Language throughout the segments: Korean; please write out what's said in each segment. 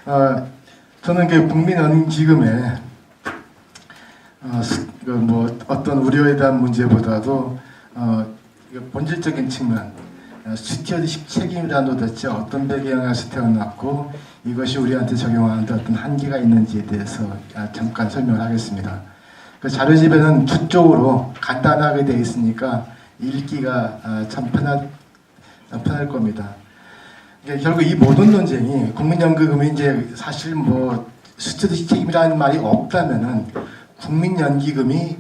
저는 그 국민연금기금에 어떤 우려에 대한 문제보다도 본질적인 측면, 스튜어디십 책임이라는 도대체 어떤 배경에서 태어났고 이것이 우리한테 적용하는데 어떤 한계가 있는지에 대해서 잠깐 설명을 하겠습니다. 그 자료집에는 두 쪽으로 간단하게 되어 있으니까 읽기가 참 편할 겁니다. 결국 이 모든 논쟁이 국민연금이 이제 사실 스튜어디십 책임이라는 말이 없다면은 국민연기금이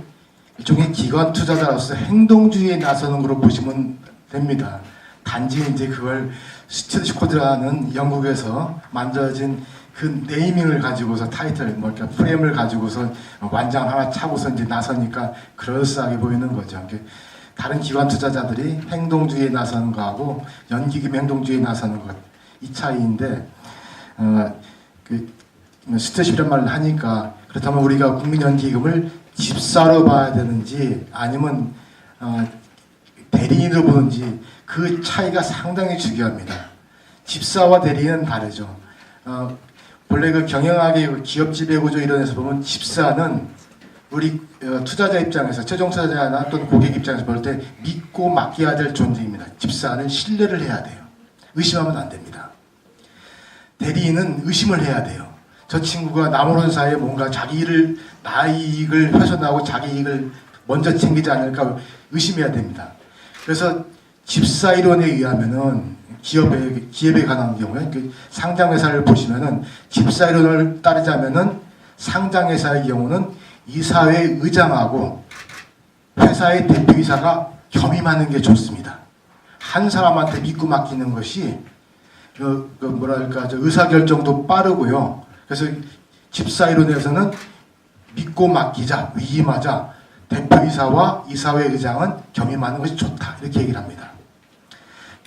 일종의 기관 투자자로서 행동주의에 나서는 걸로 보시면 됩니다. 단지 이제 그걸 스튜어디십 코드라는 영국에서 만들어진 그 네이밍을 가지고서 타이틀, 프레임을 가지고서 완장 하나 차고서 이제 나서니까 그럴싸하게 보이는 거죠. 다른 기관 투자자들이 행동주의에 나서는 거하고 연기금 행동주의에 나서는 것, 이 차이인데, 스튜어디십이란 말을 하니까 그렇다면 우리가 국민연기금을 집사로 봐야 되는지 아니면 대리인으로 보는지 그 차이가 상당히 중요합니다. 집사와 대리인은 다르죠. 원래 그 경영학의 기업 지배구조 이론에서 보면 집사는 우리 투자자 입장에서 최종 투자자나 또는 고객 입장에서 볼 때 믿고 맡겨야 될 존재입니다. 집사는 신뢰를 해야 돼요. 의심하면 안 됩니다. 대리인은 의심을 해야 돼요. 저 친구가 나무런 사이에 뭔가 나의 이익을 훼손하고 자기 이익을 먼저 챙기지 않을까 의심해야 됩니다. 그래서 집사 이론에 의하면은 기업에 관한 경우에 상장회사를 보시면은 집사 이론을 따르자면은 상장회사의 경우는 이사회 의장하고 회사의 대표이사가 겸임하는 게 좋습니다. 한 사람한테 믿고 맡기는 것이 의사결정도 빠르고요. 그래서 집사 이론에서는 믿고 맡기자, 위임하자, 대표이사와 이사회 의장은 겸임하는 것이 좋다, 이렇게 얘기를 합니다.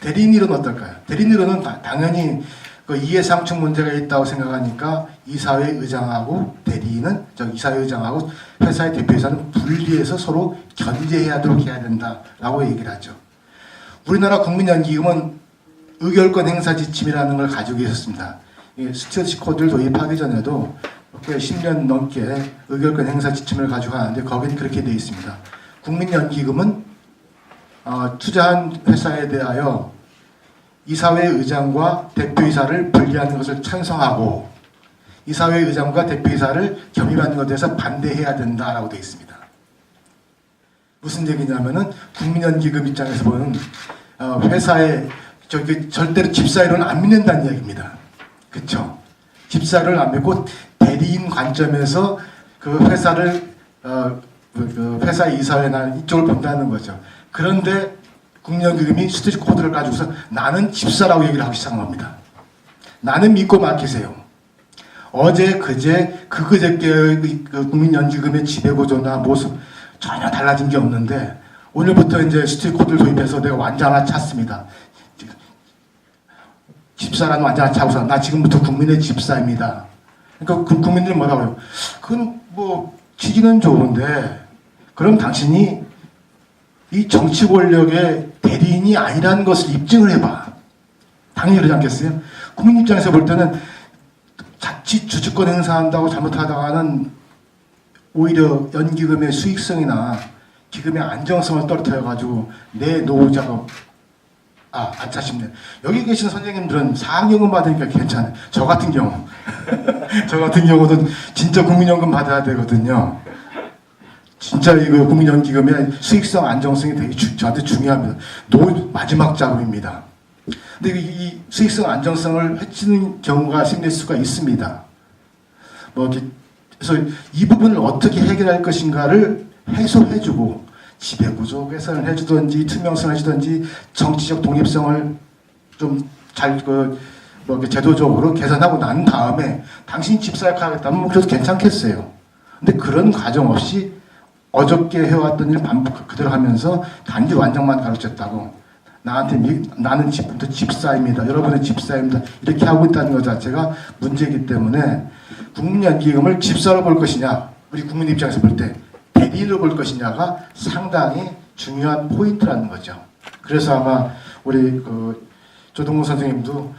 대리인 이론은 어떨까요? 대리인 이론은 당연히 이해상충 문제가 있다고 생각하니까 이사회 의장하고 이사회 의장하고 회사의 대표이사는 분리해서 서로 견제하도록 해야 된다라고 얘기를 하죠. 우리나라 국민연기금은 의결권 행사 지침이라는 걸 가지고 있었습니다. 스튜어디십 코드를 도입하기 전에도 꽤 10년 넘게 의결권 행사 지침을 가지고 가는데 거기는 그렇게 되어 있습니다. 국민연기금은 투자한 회사에 대하여 이사회 의장과 대표이사를 분리하는 것을 찬성하고 이사회 의장과 대표이사를 겸임하는 것에 대해서 반대해야 된다라고 되어 있습니다. 무슨 얘기냐면은 국민연기금 입장에서 보는 회사의 절대로 집사이론을 안 믿는다는 이야기입니다. 그렇죠? 집사를 안 믿고 대리인 관점에서 그 회사를 회사 이사회나 이쪽을 본다는 거죠. 그런데 국민연기금이 스튜어디십 코드를 가지고서 나는 집사라고 얘기를 하기 시작한 겁니다. 나는 믿고 맡기세요. 어제 그저께 국민연기금의 지배구조나 모습 전혀 달라진 게 없는데 오늘부터 이제 스튜어디십 코드를 도입해서 내가 완장 하나 찼습니다. 집사라는 완장 하나 차고서 나 지금부터 국민의 집사입니다. 그러니까 국민들이 뭐라고 해요? 그건 취지는 좋은데 그럼 당신이 이 정치 권력의 대리인이 아니라는 것을 입증을 해봐. 당연히 그러지 않겠어요? 국민 입장에서 볼 때는 자칫 주주권 행사한다고 잘못하다가는 오히려 연기금의 수익성이나 기금의 안정성을 떨어뜨려가지고 내 노후자가 아차쉽네. 여기 계신 선생님들은 사학연금 받으니까 괜찮아요. 저 같은 경우는 진짜 국민연금 받아야 되거든요. 진짜 이거 국민연기금의 수익성 안정성이 되게 저한테 중요합니다. 마지막 작업입니다. 근데 이 수익성 안정성을 해치는 경우가 생길 수가 있습니다. 그래서 이 부분을 어떻게 해결할 것인가를 해소해주고 지배구조 개선을 해주든지 투명성을 해주든지 정치적 독립성을 좀 잘 제도적으로 개선하고 난 다음에 당신이 집사역을 하겠다면 그래도 괜찮겠어요. 근데 그런 과정 없이 어저께 해왔던 일 반복 그대로 하면서 단지 완장만 가르쳤다고 나는 지금부터 집사입니다. 여러분의 집사입니다. 이렇게 하고 있다는 것 자체가 문제이기 때문에 국민연기금을 집사로 볼 것이냐 우리 국민 입장에서 볼 때 대리인으로 볼 것이냐가 상당히 중요한 포인트라는 거죠. 그래서 아마 우리 조동훈 선생님도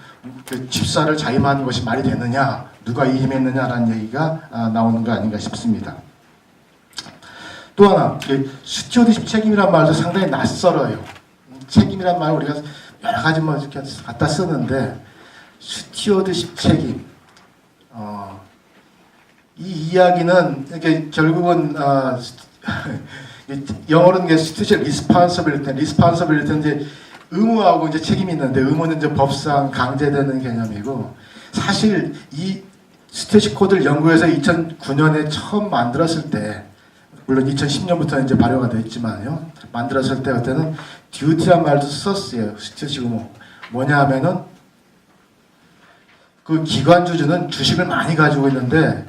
그 집사를 자임하는 것이 말이 되느냐, 누가 이임했느냐라는 얘기가 나오는 거 아닌가 싶습니다. 또 하나, 스튜어드십 책임이란 말도 상당히 낯설어요. 책임이란 말을 우리가 여러 가지 뭐 이렇게 갖다 쓰는데, 스튜어드십 책임. 이 이야기는 이렇게 결국은 영어로는 스튜어드십 리스폰서빌리티, 이제 의무하고 이제 책임이 있는데, 의무는 이제 법상 강제되는 개념이고, 사실 이 스튜어드십 코드를 영국에서 2009년에 처음 만들었을 때, 물론 2010년부터 이제 발효가 됐지만요, 만들었을 때 그때는 듀티란 말도 썼어요. 스튜어드십 의무. 뭐냐 하면은 그 기관 주주는 주식을 많이 가지고 있는데,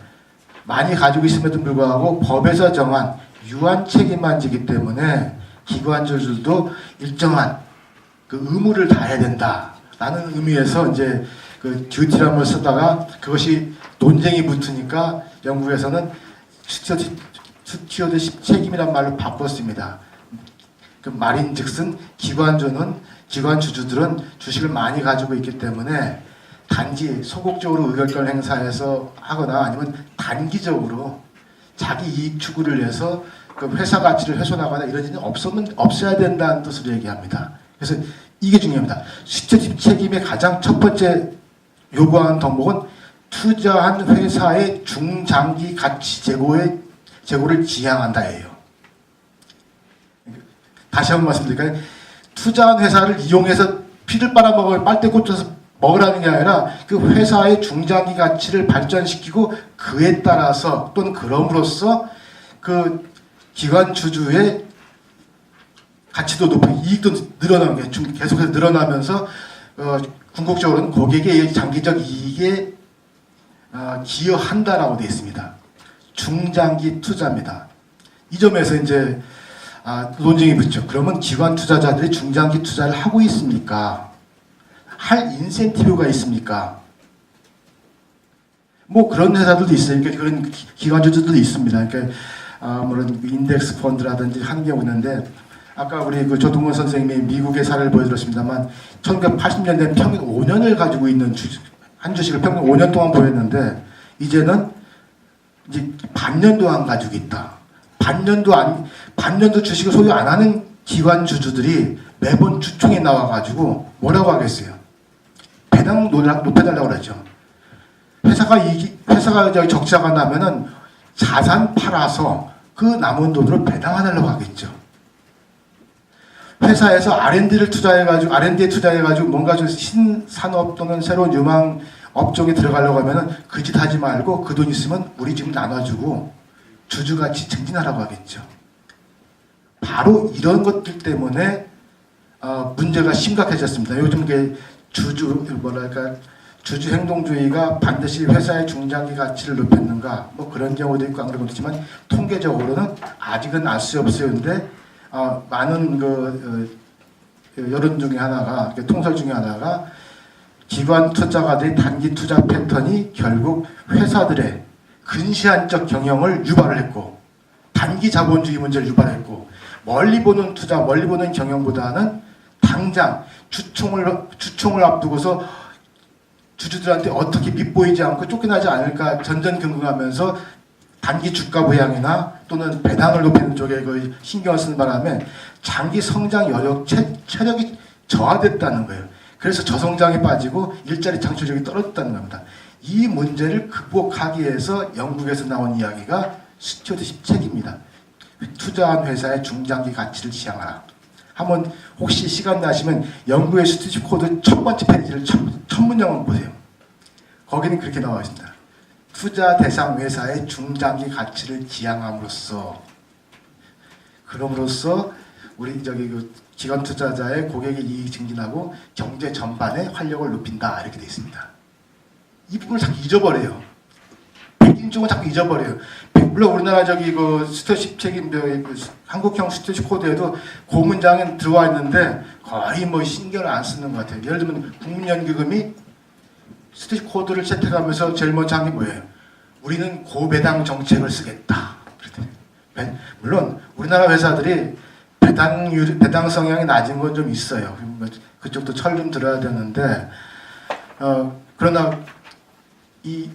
많이 가지고 있음에도 불구하고 법에서 정한 유한 책임만 지기 때문에 기관 주주도 일정한 그 의무를 다해야 된다라는 의미에서 이제 그 듀티란 걸 쓰다가 그것이 논쟁이 붙으니까 영국에서는 스튜어드십 책임이란 말로 바꿨습니다. 그 말인즉슨 기관 주주들은 주식을 많이 가지고 있기 때문에 단지 소극적으로 의결권 행사해서 하거나 아니면 단기적으로 자기 이익 추구를 위해서 그 회사 가치를 훼손하거나 이런 일은 없어야 된다는 뜻으로 얘기합니다. 그래서 이게 중요합니다. 스튜어드십 책임의 가장 첫 번째 요구하는 덕목은 투자한 회사의 중장기 가치 제고를 지향한다예요. 다시 한번 말씀드릴까요? 투자한 회사를 이용해서 피를 빨아먹을 빨대 꽂혀서 먹으라는 게 아니라 그 회사의 중장기 가치를 발전시키고 그에 따라서 또는 그럼으로써 그 기관 주주의 가치도 높고 이익도 늘어나는 게 계속해서 늘어나면서 궁극적으로는 고객의 장기적 이익에 기여한다라고 되어 있습니다. 중장기 투자입니다. 이 점에서 이제 논쟁이 붙죠. 그러면 기관 투자자들이 중장기 투자를 하고 있습니까? 할 인센티브가 있습니까? 뭐 그런 회사들도 있어요. 그러니까 그런 기관 주주들도 있습니다. 그러니까 물론 인덱스 펀드라든지 하는 경우 있는데, 아까 우리 그 조동건 선생님이 미국의 사례를 보여드렸습니다만 1980년대 평균 5년을 가지고 있는 한 주식을 평균 5년 동안 보였는데, 이제는 이제 반년도 안 가지고 있다. 반년도 주식을 소유 안 하는 기관 주주들이 매번 주총에 나와가지고 뭐라고 하겠어요? 배당 높여달라고 그러죠. 회사가 적자가 나면은 자산 팔아서 그 남은 돈으로 배당하달라고 하겠죠. 회사에서 R&D에 투자해가지고 뭔가 좀 신산업 또는 새로운 유망 업종에 들어가려고 하면은 그 짓 하지 말고 그 돈 있으면 우리 지금 나눠주고 주주가치 증진하라고 하겠죠. 바로 이런 것들 때문에 문제가 심각해졌습니다. 요즘 주주 행동주의가 반드시 회사의 중장기 가치를 높였는가, 뭐 그런 경우도 있고 안 그런 것도 있지만 통계적으로는 아직은 알 수 없어요. 근데 많은 여론 중에 하나가, 통설 중에 하나가 기관 투자가들의 단기 투자 패턴이 결국 회사들의 근시안적 경영을 유발을 했고, 단기 자본주의 문제를 유발했고, 멀리 보는 투자, 멀리 보는 경영보다는 당장 주총을 앞두고서 주주들한테 어떻게 밉보이지 않고 쫓겨나지 않을까 전전긍긍하면서 단기 주가 부양이나 또는 배당을 높이는 쪽에 거의 신경을 쓰는 바람에 장기 성장 여력, 체력이 저하됐다는 거예요. 그래서 저성장에 빠지고 일자리 창출력이 떨어졌다는 겁니다. 이 문제를 극복하기 위해서 영국에서 나온 이야기가 스튜어드십 책입니다. 투자한 회사의 중장기 가치를 지향하라. 한번 혹시 시간 나시면 영국의 스튜어드십 코드 첫 번째 페이지를 첫 문장만 보세요. 거기는 그렇게 나와 있습니다. 투자 대상 회사의 중장기 가치를 지향함으로써, 그럼으로써 우리 기관 투자자의 고객의 이익 증진하고 경제 전반의 활력을 높인다, 이렇게 되어 있습니다. 이 부분을 자꾸 잊어버려요. 백인중은 자꾸 잊어버려요. 물론 우리나라 스튜어드십 책임 한국형 스튜어드십 코드에도 그 문장은 들어와 있는데 거의 뭐 신경을 안 쓰는 것 같아요. 예를 들면 국민연기금이 스튜어드십 코드를 채택하면서 제일 먼저 한 게 뭐예요? 우리는 고배당 정책을 쓰겠다. 물론 우리나라 회사들이 배당 성향이 낮은 건 좀 있어요. 그쪽도 철 좀 들어야 되는데 그러나 이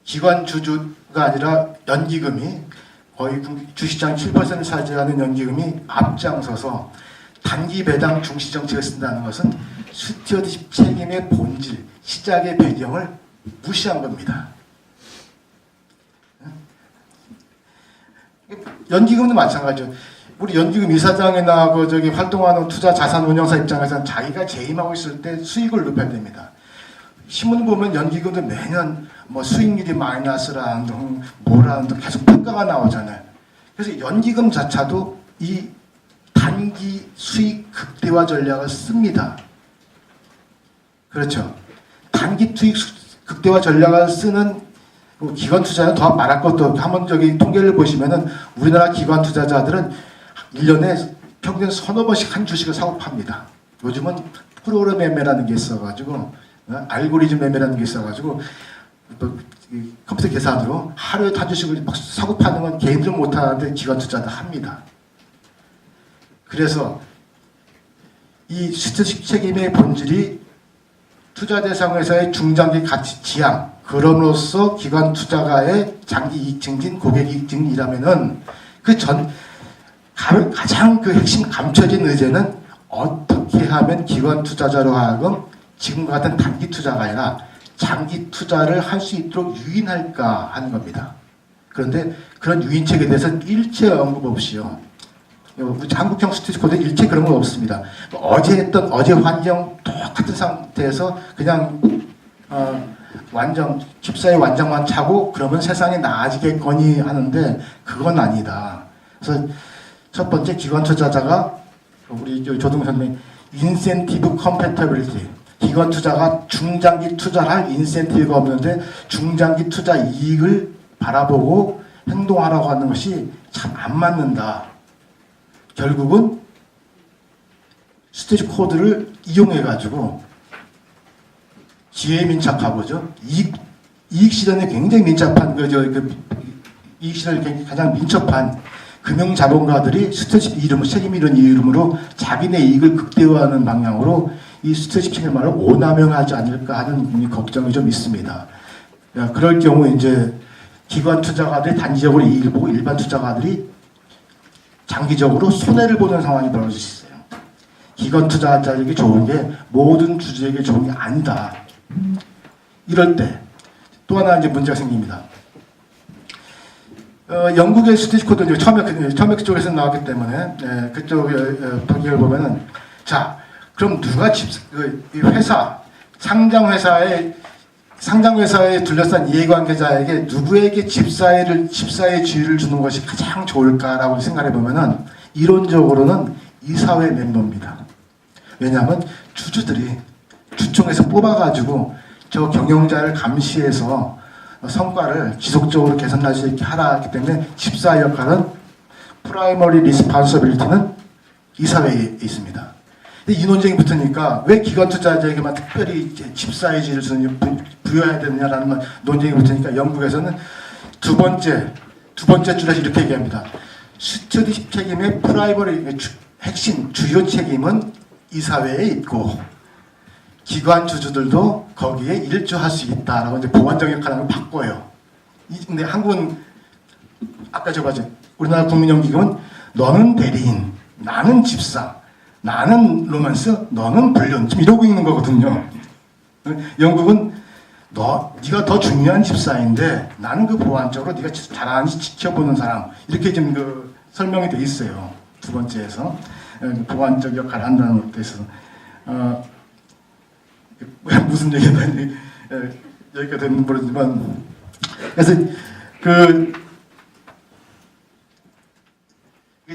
기관 주주가 아니라 연기금이 거의 주시장 7%를 차지하는 연기금이 앞장서서 단기 배당 중시 정책을 쓴다는 것은 스튜어드십 책임의 본질, 시작의 배경을 무시한 겁니다. 연기금도 마찬가지죠. 우리 연기금 이사장이나 활동하는 투자 자산 운용사 입장에서는 자기가 재임하고 있을 때 수익을 높여야 됩니다. 신문 보면 연기금도 매년 뭐 수익률이 마이너스라는 등 뭐라는 등 계속 평가가 나오잖아요. 그래서 연기금 자체도 이 단기 수익 극대화 전략을 씁니다. 그렇죠. 단기 수익 극대화 전략을 쓰는 기관 투자는 더 말할 것도 없고, 한번 통계를 보시면은 우리나라 기관 투자자들은 1년에 평균 서너 번씩 한 주식을 사고 팝니다. 요즘은 프로그램 매매라는 게 있어가지고, 알고리즘 매매라는 게 있어가지고, 컴퓨터 계산으로 하루에 한 주식을 막 사고 파는 건 개인들은 못하는데 기관 투자도 합니다. 그래서 이 스튜어드십 책임의 본질이 투자 대상 회사의 중장기 가치 지향, 그럼으로써 기관 투자가의 장기 이익 증진, 고객 이익 증진이라면은 가장 핵심 감춰진 의제는 어떻게 하면 기관 투자자로 하여금 지금과 같은 단기 투자가 아니라 장기 투자를 할 수 있도록 유인할까 하는 겁니다. 그런데 그런 유인책에 대해서는 일체 언급 없이요. 한국형 스튜어드십 코드에 일체 그런 건 없습니다. 어제 환경 똑같은 상태에서 그냥 집사의 완장만 차고 그러면 세상이 나아지겠거니 하는데 그건 아니다. 그래서 첫 번째 기관 투자자가 우리 조동 선생님 인센티브 컴패터빌리티, 기관 투자가 중장기 투자를 할 인센티브가 없는데 중장기 투자 이익을 바라보고 행동하라고 하는 것이 참 안 맞는다. 결국은 스튜어드십 코드를 이용해가지고 지혜에 민첩하고죠. 이익 실현에 굉장히 민첩한 이익 실현에 가장 민첩한 금융 자본가들이 스튜어드십 이름, 책임 이런 이름으로 자기네 이익을 극대화하는 방향으로 이 스튜어드십 책임을 오남용하지 않을까 하는 걱정이 좀 있습니다. 그럴 경우 이제 기관 투자가들이 단기적으로 이익을 보고 일반 투자가들이 장기적으로 손해를 보는 상황이 벌어질 수 있어요. 기관 투자자에게 좋은 게 모든 주주에게 좋은 게 아니다. 이럴 때 또 하나 이제 문제가 생깁니다. 영국의 스튜어드십 코드는 처음에 그쪽에서 나왔기 때문에 그쪽 통계를 보면은 자 그럼 누가 상장 회사에 둘러싼 이해관계자에게 누구에게 집사의 지위를 주는 것이 가장 좋을까라고 생각해 보면은 이론적으로는 이사회 멤버입니다. 왜냐하면 주주들이 주총에서 뽑아가지고 저 경영자를 감시해서 성과를 지속적으로 개선할 수 있게 하라 하기 때문에 집사의 역할은 프라이머리 리스폰서빌리티는 이사회에 있습니다. 이 논쟁이 붙으니까 왜 기관 투자자에게만 특별히 집사의 지위를 부여해야 되느냐라는 논쟁이 붙으니까 영국에서는 두 번째 줄에서 이렇게 얘기합니다. 스튜어드십 책임의 프라이머리 핵심 주요 책임은 이사회에 있고 기관 주주들도 거기에 일조할 수 있다라고 이제 보완적 역할을 바꿔요. 근데 한국은 아까 우리나라 국민연기금은 너는 대리인, 나는 집사, 나는 로맨스, 너는 불륜 좀 이러고 있는 거거든요. 영국은 네가 더 중요한 집사인데 나는 그 보완적으로 네가 잘하는지 지켜보는 사람 이렇게 좀 설명이 돼 있어요. 두 번째에서 보완적 역할을 한다는 것에서 무슨 얘기가 여기가 되는 모르지만 그래서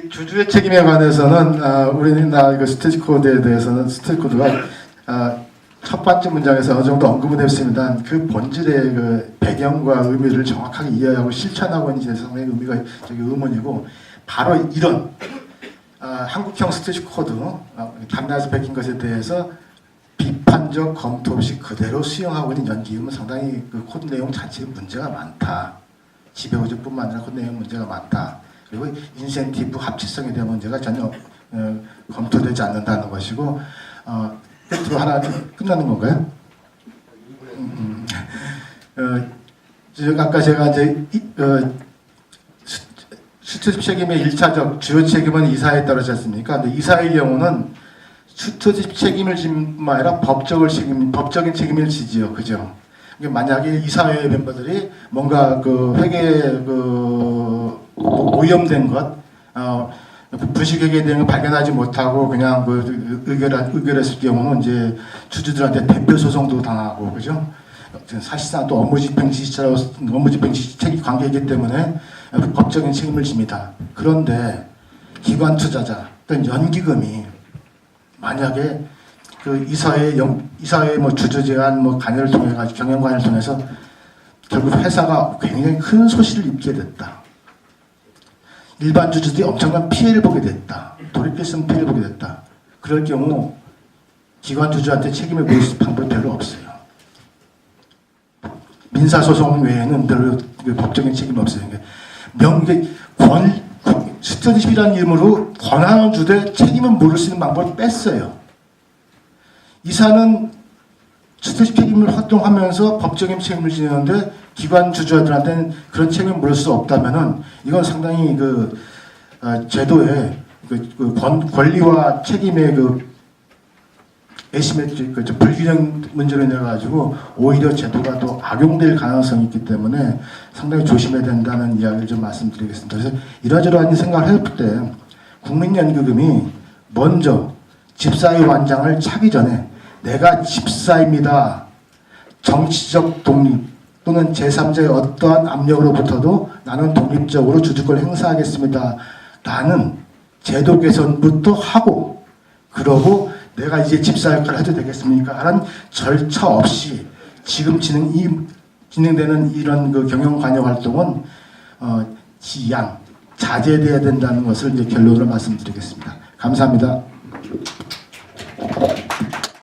주주의 책임에 관해서는 우리나라 스튜어드십 코드에 대해서는 스튜어드십 코드가 첫 번째 문장에서 어느 정도 언급은 했습니다. 그 본질의 배경과 의미를 정확하게 이해하고 실천하고 있는 대상의 의미가 의문이고 바로 이런 한국형 스튜어드십 코드 담당에서 베낀 것에 대해서 비판적 검토 없이 그대로 수용하고 있는 연기금은 상당히 코드 내용 자체에 문제가 많다. 지배구조뿐만 아니라 코드 내용 문제가 많다. 그리고 인센티브 합치성에 대한 문제가 전혀 검토되지 않는다는 것이고 끝으로 하나 끝나는 건가요? 아까 제가 이제 스튜디오 책임의 1차적 주요 책임은 이사에 따르지 않습니까? 근데 이사의 경우는 스튜디오 책임을 지는 뿐만 아니라 법적인 책임을 지지요. 그죠? 만약에 이사회 멤버들이 뭔가 그 회계에 오염된 것, 부실회계에 대한 걸 발견하지 못하고 그냥 의결했을 경우는 이제 주주들한테 대표 소송도 당하고, 그죠? 사실상 또 업무집행시 책임 관계이기 때문에 법적인 책임을 집니다. 그런데 기관 투자자 또는 연기금이 만약에 그 이사회 뭐 주주제한 뭐 관여를 통해 가지고 경영관을 통해서 결국 회사가 굉장히 큰 소실을 입게 됐다. 일반 주주들이 엄청난 피해를 보게 됐다. 돌이킬 수 없는 피해를 보게 됐다. 그럴 경우 기관 주주한테 책임을 물을 수 있는 방법이 별로 없어요. 민사소송 외에는 별로 법적인 책임이 없어요. 스튜디오십이라는 이름으로 권한을 주되 책임을 물을 수 있는 방법을 뺐어요. 이사는 스튜디오 책임을 활동하면서 법적인 책임을 지는데 기관 주주들한테는 그런 책임을 물을 수 없다면은 이건 상당히 제도의 권리와 책임의 불균형 문제로 인해 가지고 오히려 제도가 더 악용될 가능성이 있기 때문에 상당히 조심해야 된다는 이야기를 좀 말씀드리겠습니다. 그래서 이러저러한 생각을 해볼 때 국민연금이 먼저 집사의 완장을 차기 전에 내가 집사입니다. 정치적 독립 또는 제3자의 어떠한 압력으로부터도 나는 독립적으로 주주권을 행사하겠습니다. 라는 제도 개선부터 하고 그러고 내가 이제 집사 역할을 해도 되겠습니까? 라는 절차 없이 지금 진행되는 이런 경영 관여 활동은 자제돼야 된다는 것을 이제 결론으로 말씀드리겠습니다. 감사합니다.